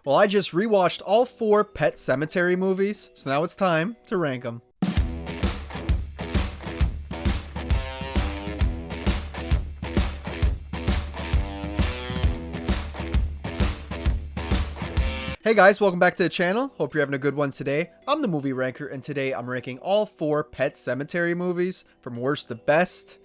Well, I just rewatched all 4 Pet Sematary movies, so now it's time to rank them. Hey guys, welcome back to the channel. Hope you're having a good one today. I'm the movie ranker, and today I'm ranking all 4 Pet Sematary movies from worst to best.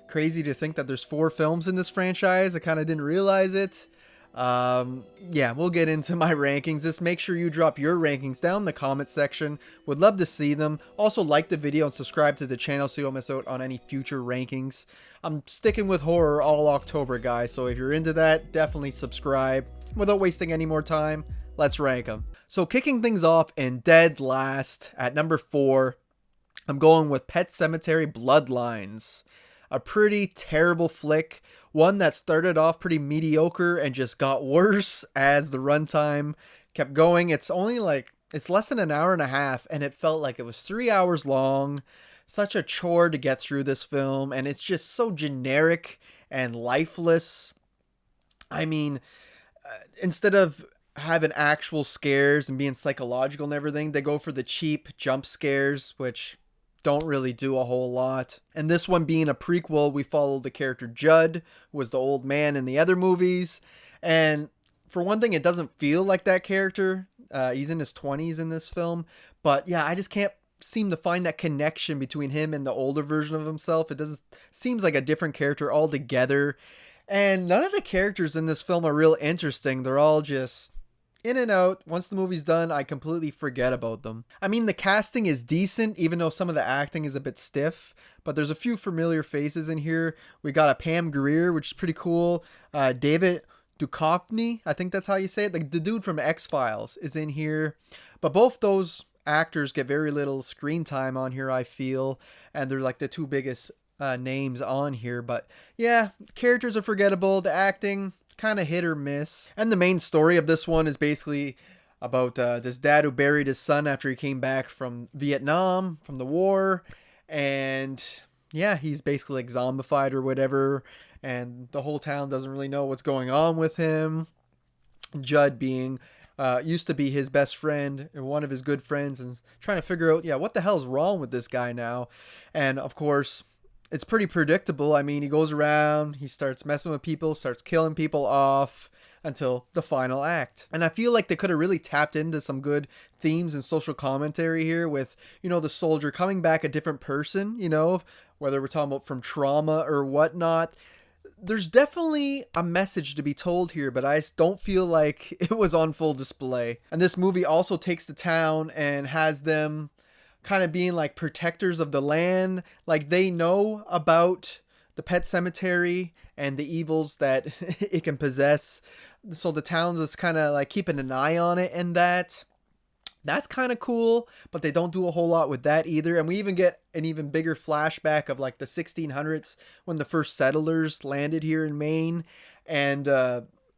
Crazy to think that there's 4 films in this franchise. I kind of didn't realize it. Yeah, we'll get into my rankings. Just make sure you drop your rankings down in the comment section. Would love to see them. Also, like the video and subscribe to the channel so you don't miss out on any future rankings. I'm sticking with horror all October, guys, so if you're into that, definitely subscribe. Without wasting any more time, let's rank them. So kicking things off in dead last at number 4, I'm going with Pet Sematary Bloodlines. A pretty terrible flick. One that started off pretty mediocre and just got worse as the runtime kept going. It's less than an hour and a half, and it felt like it was 3 hours long. Such a chore to get through this film, and it's just so generic and lifeless. I mean, instead of having actual scares and being psychological and everything, they go for the cheap jump scares, which don't really do a whole lot. And this one being a prequel, we follow the character Judd, who was the old man in the other movies. And for one thing, it doesn't feel like that character. He's in his 20s in this film. But yeah, I just can't seem to find that connection between him and the older version of himself. It doesn't seems like a different character altogether. And none of the characters in this film are real interesting. They're all just in and out. Once the movie's done, I completely forget about them. I mean, the casting is decent, even though some of the acting is a bit stiff, but there's a few familiar faces in here. We got a Pam Grier, which is pretty cool. David Duchovny, I think that's how you say it. Like the dude from X-Files is in here, but both those actors get very little screen time on here, I feel, and they're like the two biggest names on here. But yeah, characters are forgettable. The acting kind of hit or miss. And the main story of this one is basically about this dad who buried his son after he came back from Vietnam, from the war. And yeah, he's basically like zombified or whatever. And the whole town doesn't really know what's going on with him. Judd being used to be his best friend and one of his good friends, and trying to figure out, yeah, what the hell's wrong with this guy now. And of course, it's pretty predictable. I mean, he goes around, he starts messing with people, starts killing people off until the final act. And I feel like they could have really tapped into some good themes and social commentary here with, you know, the soldier coming back a different person, you know, whether we're talking about from trauma or whatnot. There's definitely a message to be told here, but I don't feel like it was on full display. And this movie also takes the town and has them kind of being like protectors of the land. Like they know about the Pet Sematary and the evils that it can possess. So the town's is kind of like keeping an eye on it, and that's kind of cool, but they don't do a whole lot with that either. And we even get an even bigger flashback of like the 1600s when the first settlers landed here in Maine. And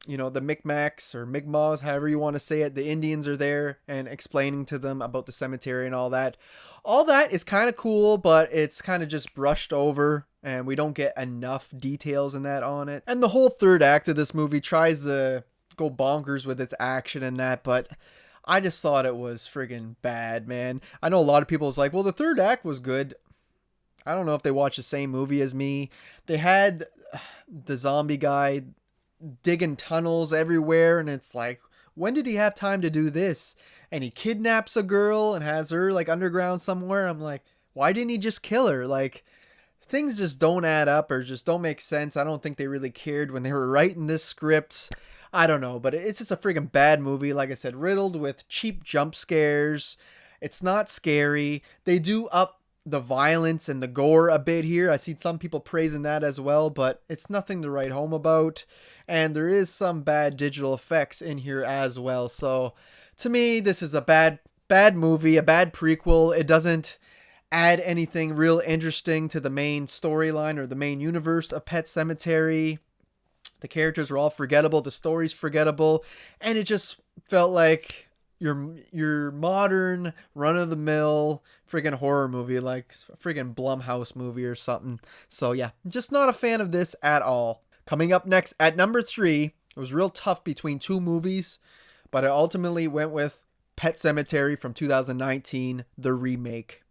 you know, the Micmacs or Mi'kmaq, however you want to say it, the Indians are there and explaining to them about the cemetery and all that. All that is kind of cool, but it's kind of just brushed over, and we don't get enough details in that on it. And the whole third act of this movie tries to go bonkers with its action and that, but I just thought it was friggin' bad, man. I know a lot of people was like, well, the third act was good. I don't know if they watched the same movie as me. They had the zombie guy digging tunnels everywhere, and it's like, when did he have time to do this? And he kidnaps a girl and has her like underground somewhere. I'm like, why didn't he just kill her? Like, things just don't add up or just don't make sense. I don't think they really cared when they were writing this script. I don't know, but it's just a friggin' bad movie. Like I said, riddled with cheap jump scares. It's not scary. They do up the violence and the gore a bit here. I see some people praising that as well, but it's nothing to write home about. And there is some bad digital effects in here as well. So to me, this is a bad movie, a bad prequel. It doesn't add anything real interesting to the main storyline or the main universe of Pet Sematary. The characters were all forgettable. The story's forgettable. And it just felt like your modern run-of-the-mill friggin' horror movie, like a friggin' Blumhouse movie or something. So yeah, just not a fan of this at all. Coming up next at number 3, it was real tough between two movies, but I ultimately went with Pet Sematary from 2019, the remake.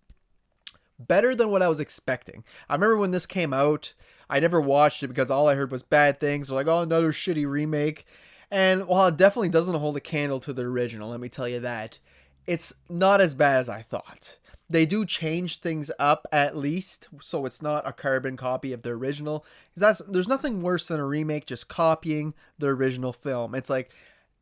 Better than what I was expecting. I remember when this came out, I never watched it because all I heard was bad things. Like, oh, another shitty remake. And while it definitely doesn't hold a candle to the original, let me tell you that, it's not as bad as I thought. They do change things up at least, so it's not a carbon copy of the original. Because there's nothing worse than a remake just copying the original film. It's like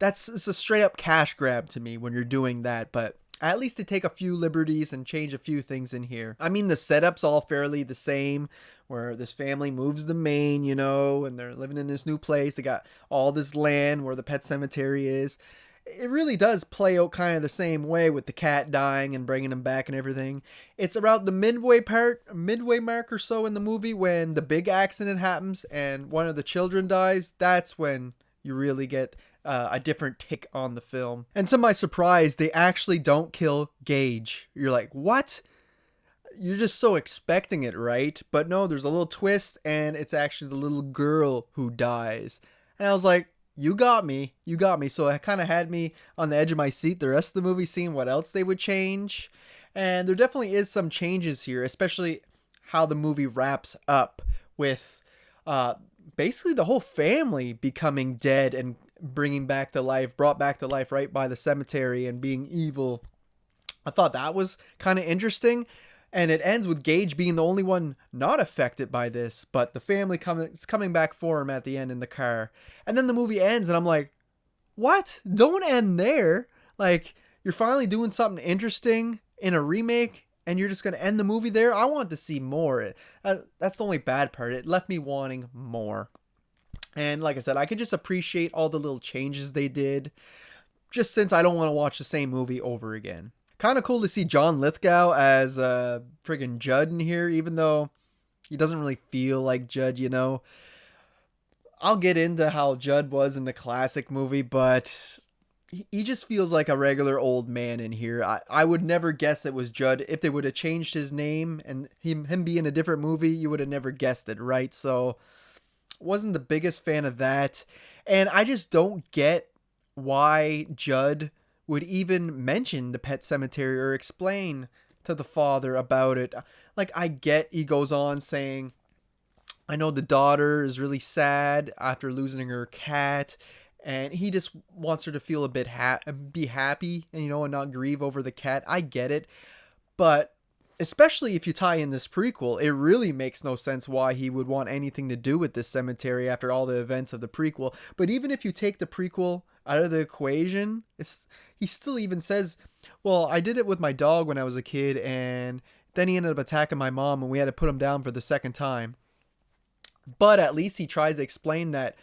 it's a straight up cash grab to me when you're doing that, but at least they take a few liberties and change a few things in here. I mean, the setup's all fairly the same, where this family moves to Maine, and they're living in this new place. They got all this land where the pet cemetery is. It really does play out kind of the same way with the cat dying and bringing him back and everything. It's around the midway mark or so in the movie when the big accident happens and one of the children dies. That's when you really get a different take on the film. And to my surprise, they actually don't kill Gage. You're like, what? You're just so expecting it, right? But no, there's a little twist, and it's actually the little girl who dies. And I was like, you got me. You got me. So it kind of had me on the edge of my seat the rest of the movie, seeing what else they would change. And there definitely is some changes here, especially how the movie wraps up with basically the whole family becoming dead and brought back to life right by the cemetery and being evil. I thought that was kind of interesting. And it ends with Gage being the only one not affected by this, but the family coming back for him at the end in the car. And then the movie ends and I'm like, what? Don't end there. Like, you're finally doing something interesting in a remake and you're just going to end the movie there? I want to see more. That's the only bad part. It left me wanting more. And like I said, I could just appreciate all the little changes they did, just since I don't want to watch the same movie over again. Kind of cool to see John Lithgow as friggin' Judd in here, even though he doesn't really feel like Judd, I'll get into how Judd was in the classic movie, but he just feels like a regular old man in here. I would never guess it was Judd. If they would have changed his name and him be in a different movie, you would have never guessed it, right? So wasn't the biggest fan of that. And I just don't get why Judd would even mention the pet cemetery or explain to the father about it. Like, I get he goes on saying, I know the daughter is really sad after losing her cat, and he just wants her to feel a bit be happy and and not grieve over the cat. I get it, but especially if you tie in this prequel, it really makes no sense why he would want anything to do with this cemetery after all the events of the prequel. But even if you take the prequel out of the equation, he still even says, well, I did it with my dog when I was a kid, and then he ended up attacking my mom and we had to put him down for the second time. But at least he tries to explain that,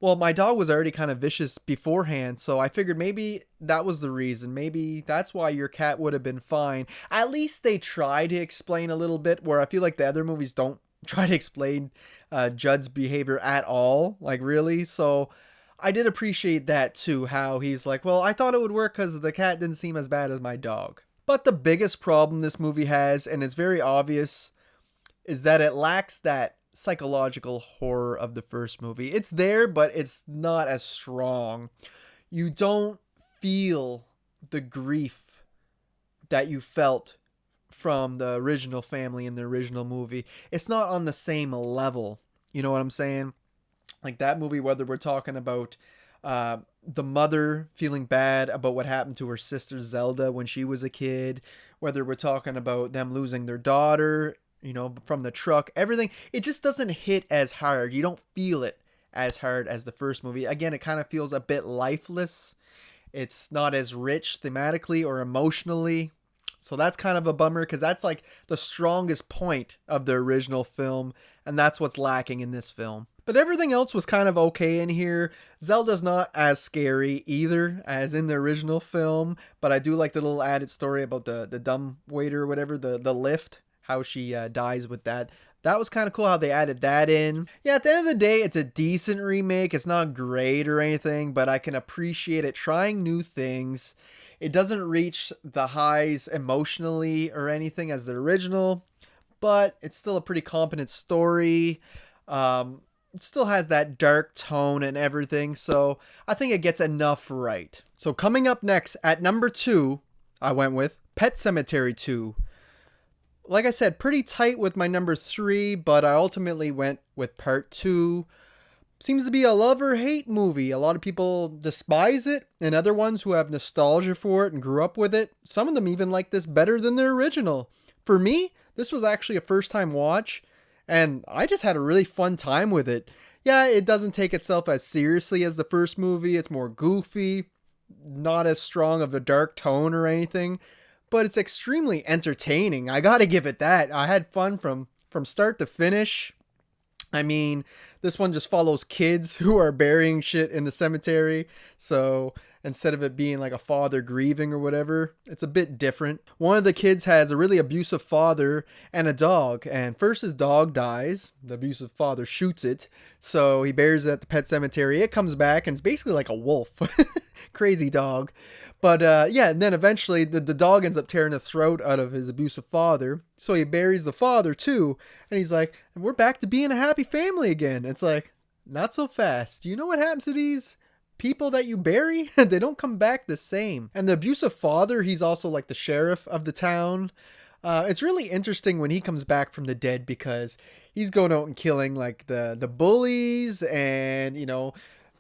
well, my dog was already kind of vicious beforehand, so I figured maybe that was the reason. Maybe that's why your cat would have been fine. At least they try to explain a little bit, where I feel like the other movies don't try to explain Judd's behavior at all. Like, really? So I did appreciate that too, how he's like, well, I thought it would work because the cat didn't seem as bad as my dog. But the biggest problem this movie has, and it's very obvious, is that it lacks that psychological horror of the first movie. It's there, but it's not as strong. You don't feel the grief that you felt from the original family in the original movie. It's not on the same level. You know what I'm saying? Like that movie, whether we're talking about the mother feeling bad about what happened to her sister Zelda when she was a kid, whether we're talking about them losing their daughter, from the truck, everything, it just doesn't hit as hard. You don't feel it as hard as the first movie. Again, it kind of feels a bit lifeless. It's not as rich thematically or emotionally. So that's kind of a bummer, because that's like the strongest point of the original film, and that's what's lacking in this film. But everything else was kind of okay in here. Zelda's not as scary either as in the original film, but I do like the little added story about the dumb waiter or whatever, the lift, how she dies with that. That was kind of cool how they added that in. Yeah, at the end of the day, it's a decent remake. It's not great or anything, but I can appreciate it trying new things. It doesn't reach the highs emotionally or anything as the original, but it's still a pretty competent story. It still has that dark tone and everything, so I think it gets enough right. So coming up next at number 2, I went with Pet Sematary 2. Like I said, pretty tight with my number 3, but I ultimately went with part 2. Seems to be a love or hate movie. A lot of people despise it, and other ones who have nostalgia for it and grew up with it, some of them even like this better than the original. For me, this was actually a first time watch, and I just had a really fun time with it. Yeah, it doesn't take itself as seriously as the first movie. It's more goofy, not as strong of a dark tone or anything, but it's extremely entertaining. I gotta give it that. I had fun from start to finish. I mean, this one just follows kids who are burying shit in the cemetery. So instead of it being like a father grieving or whatever, it's a bit different. One of the kids has a really abusive father and a dog. And first his dog dies. The abusive father shoots it. So he buries it at the pet cemetery. It comes back and it's basically like a wolf. Crazy dog. But yeah, and then eventually the dog ends up tearing the throat out of his abusive father. So he buries the father too. And he's like, and we're back to being a happy family again. It's like, not so fast. Do you know what happens to these people that you bury? They don't come back the same. And the abusive father, he's also like the sheriff of the town. It's really interesting when he comes back from the dead because he's going out and killing like the bullies and, you know,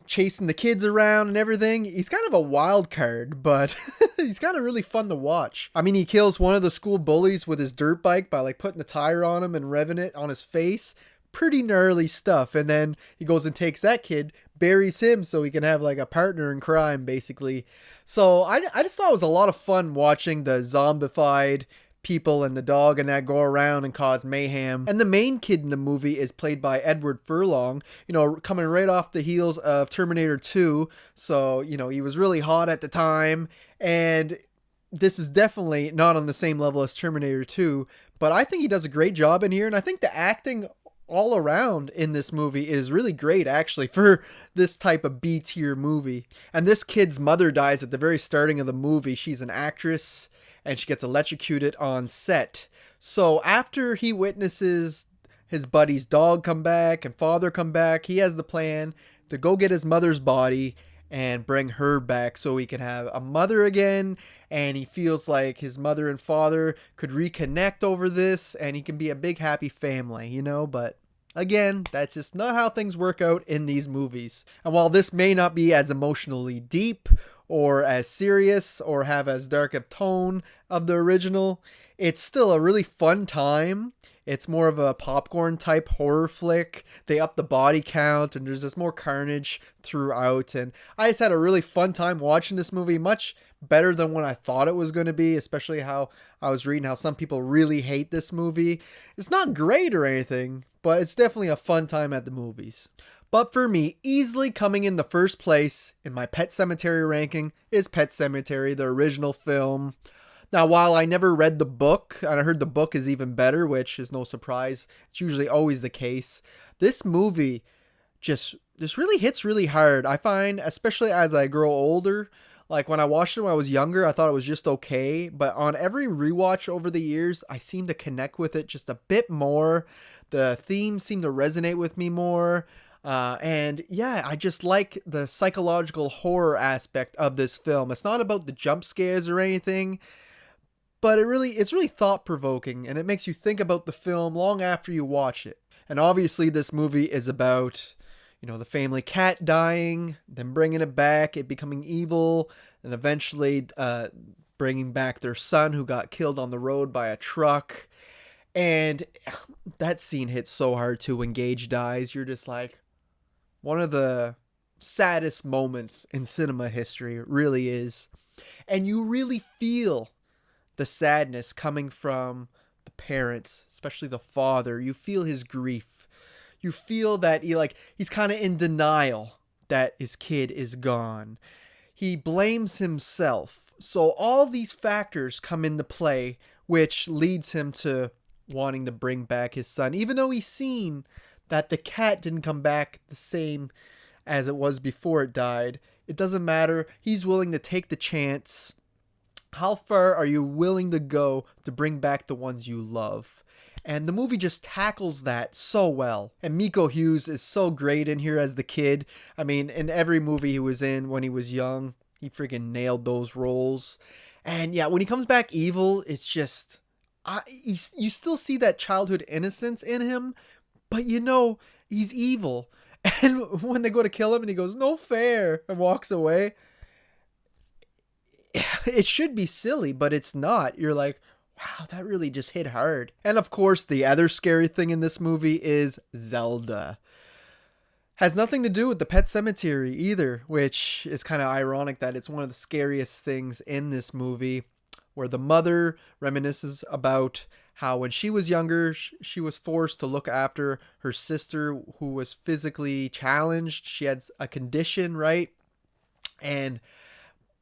chasing the kids around and everything. He's kind of a wild card, but he's kind of really fun to watch. I mean, he kills one of the school bullies with his dirt bike by like putting a tire on him and revving it on his face. Pretty gnarly stuff. And then he goes and takes that kid, buries him so he can have like a partner in crime, basically. So I just thought it was a lot of fun watching the zombified people and the dog and that go around and cause mayhem. And the main kid in the movie is played by Edward Furlong, you know, coming right off the heels of Terminator 2. So, you know, he was really hot at the time, and this is definitely not on the same level as Terminator 2, but I think he does a great job in here, and I think the acting all around in this movie is really great actually for this type of B-tier movie. And this kid's mother dies at the very starting of the movie. She's an actress and she gets electrocuted on set. So after he witnesses his buddy's dog come back and father come back, he has the plan to go get his mother's body and bring her back so he can have a mother again. And he feels like his mother and father could reconnect over this and he can be a big happy family, you know, but again, that's just not how things work out in these movies. And while this may not be as emotionally deep or as serious or have as dark a tone of the original, it's still a really fun time. It's more of a popcorn type horror flick. They up the body count and there's just more carnage throughout. And I just had a really fun time watching this movie, much better than what I thought it was going to be, especially how I was reading how some people really hate this movie. It's not great or anything, but it's definitely a fun time at the movies. But for me, easily coming in the first place in my Pet Sematary ranking is Pet Sematary, the original film. Now, while I never read the book, and I heard the book is even better, which is no surprise, it's usually always the case, this movie just really hits really hard. I find, especially as I grow older, like when I watched it when I was younger, I thought it was just okay, but on every rewatch over the years, I seem to connect with it just a bit more. The themes seem to resonate with me more. And yeah, I just like the psychological horror aspect of this film. It's not about the jump scares or anything, but it's really thought-provoking, and it makes you think about the film long after you watch it. And obviously this movie is about, you know, the family cat dying, then bringing it back, it becoming evil, and eventually bringing back their son who got killed on the road by a truck. And that scene hits so hard too when Gage dies. You're just like, one of the saddest moments in cinema history, it really is. And you really feel the sadness coming from the parents, especially the father. You feel his grief. You feel that he's kind of in denial that his kid is gone. He blames himself. So all these factors come into play, which leads him to wanting to bring back his son, even though he's seen that the cat didn't come back the same as it was before it died. It doesn't matter. He's willing to take the chance. How far are you willing to go to bring back the ones you love? And the movie just tackles that so well. And Miko Hughes is so great in here as the kid. I mean, in every movie he was in when he was young, He freaking nailed those roles. And yeah, when he comes back evil, it's just you still see that childhood innocence in him, but he's evil. And when they go to kill him and he goes, "No fair," and walks away, it should be silly, but it's not. You're like, wow, that really just hit hard. And of course, the other scary thing in this movie is Zelda. Has nothing to do with the Pet Sematary either, which is kind of ironic that it's one of the scariest things in this movie, where the mother reminisces about how when she was younger, she was forced to look after her sister who was physically challenged. She had a condition, right? And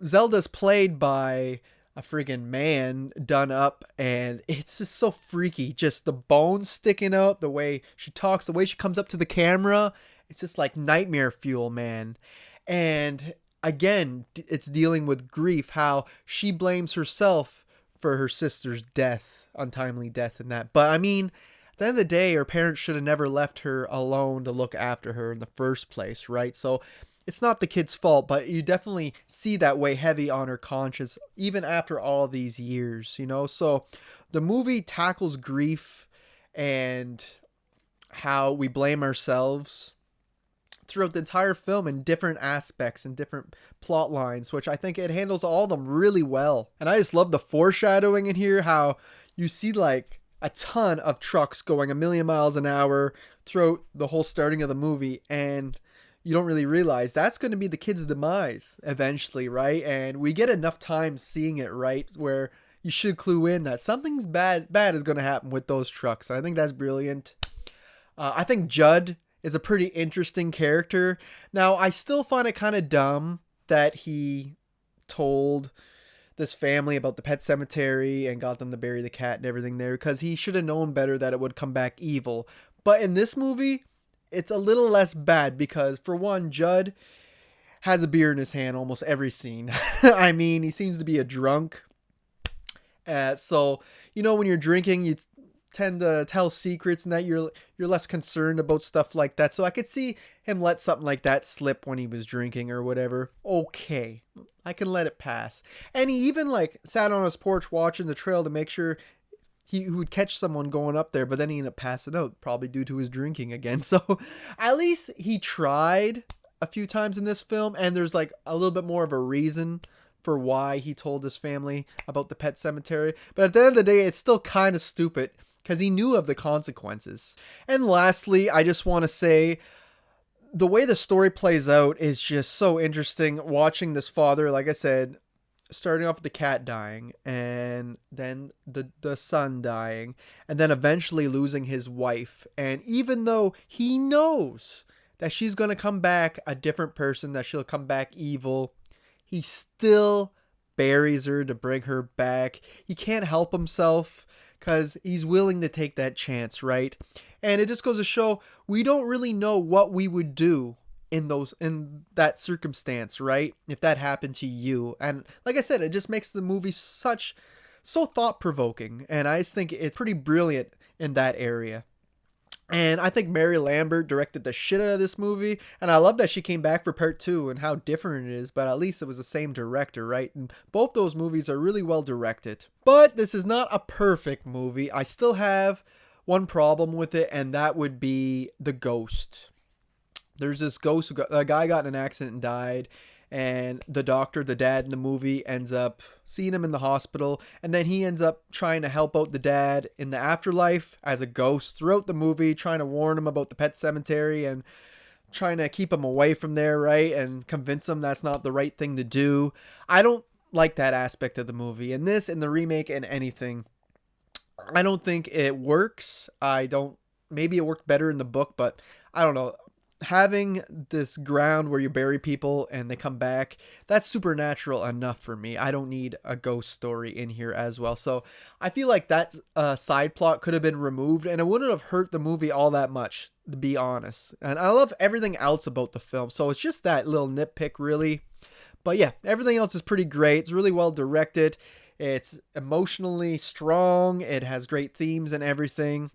Zelda's played by a friggin' man done up, and it's just so freaky. Just the bones sticking out, the way she talks, the way she comes up to the camera. It's just like nightmare fuel, man. And again, it's dealing with grief, how she blames herself for her sister's death, untimely death and that. But I mean, at the end of the day, her parents should have never left her alone to look after her in the first place, right? So it's not the kid's fault, but you definitely see that weigh heavy on her conscience, even after all these years, So the movie tackles grief and how we blame ourselves throughout the entire film in different aspects and different plot lines, which I think it handles all of them really well. And I just love the foreshadowing in here, how you see like a ton of trucks going a million miles an hour throughout the whole starting of the movie, and you don't really realize that's going to be the kid's demise eventually, right? And we get enough time seeing it, right, where you should clue in that something's bad is going to happen with those trucks. And I think that's brilliant. I think Judd is a pretty interesting character. Now, I still find it kind of dumb that he told this family about the Pet Sematary and got them to bury the cat and everything there, because he should have known better that it would come back evil. But in this movie, it's a little less bad because, for one, Judd has a beer in his hand almost every scene. I mean, he seems to be a drunk. So, when you're drinking, you tend to tell secrets and that you're less concerned about stuff like that. So I could see him let something like that slip when he was drinking or whatever. Okay, I can let it pass. And he even sat on his porch watching the trail to make sure he would catch someone going up there, but then he ended up passing out, probably due to his drinking again. So at least he tried a few times in this film, and there's a little bit more of a reason for why he told his family about the Pet Sematary. But at the end of the day, it's still kind of stupid because he knew of the consequences. And lastly, I just want to say, the way the story plays out is just so interesting. Watching this father, like I said, starting off with the cat dying, and then the son dying, and then eventually losing his wife. And even though he knows that she's going to come back a different person, that she'll come back evil, he still buries her to bring her back. He can't help himself because he's willing to take that chance, right? And it just goes to show we don't really know what we would do in that circumstance, right? If that happened to you. And like I said, it just makes the movie so thought-provoking, and I just think it's pretty brilliant in that area. And I think Mary Lambert directed the shit out of this movie, and I love that she came back for part 2 and how different it is, but at least it was the same director, right? And both those movies are really well directed. But this is not a perfect movie. I still have one problem with it, and that would be the ghost. There's this ghost, a guy got in an accident and died, and the doctor, the dad in the movie, ends up seeing him in the hospital, and then he ends up trying to help out the dad in the afterlife as a ghost throughout the movie, trying to warn him about the Pet Sematary and trying to keep him away from there, right, and convince him that's not the right thing to do. I don't like that aspect of the movie. In this, in the remake, and anything, I don't think it works. Maybe it worked better in the book, but I don't know. Having this ground where you bury people and they come back, that's supernatural enough for me. I don't need a ghost story in here as well. So I feel like that side plot could have been removed, and it wouldn't have hurt the movie all that much, to be honest. And I love everything else about the film. So it's just that little nitpick, really. But yeah, everything else is pretty great. It's really well directed. It's emotionally strong. It has great themes and everything.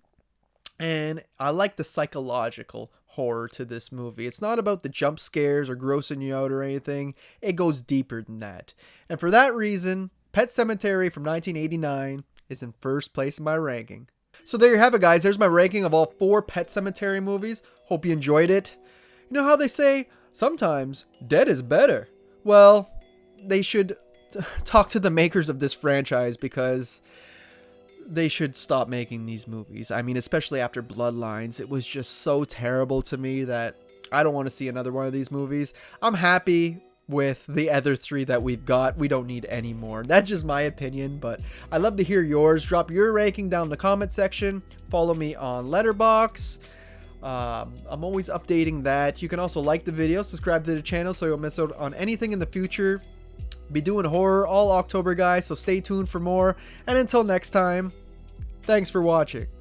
And I like the psychological horror to this movie. It's not about the jump scares or grossing you out or anything. It goes deeper than that. And for that reason, Pet Sematary from 1989 is in first place in my ranking. So there you have it, guys. There's my ranking of all 4 Pet Sematary movies. Hope you enjoyed it. You know how they say, sometimes dead is better. Well, they should talk to the makers of this franchise, because they should stop making these movies. I mean, especially after Bloodlines. It was just so terrible to me that I don't want to see another one of these movies. I'm happy with the other 3 that we've got. We don't need any more. That's just my opinion, but I'd love to hear yours. Drop your ranking down in the comment section. Follow me on Letterboxd. I'm always updating that. You can also like the video, subscribe to the channel so you don't miss out on anything in the future. Be doing horror all October, guys, so stay tuned for more. And until next time, thanks for watching.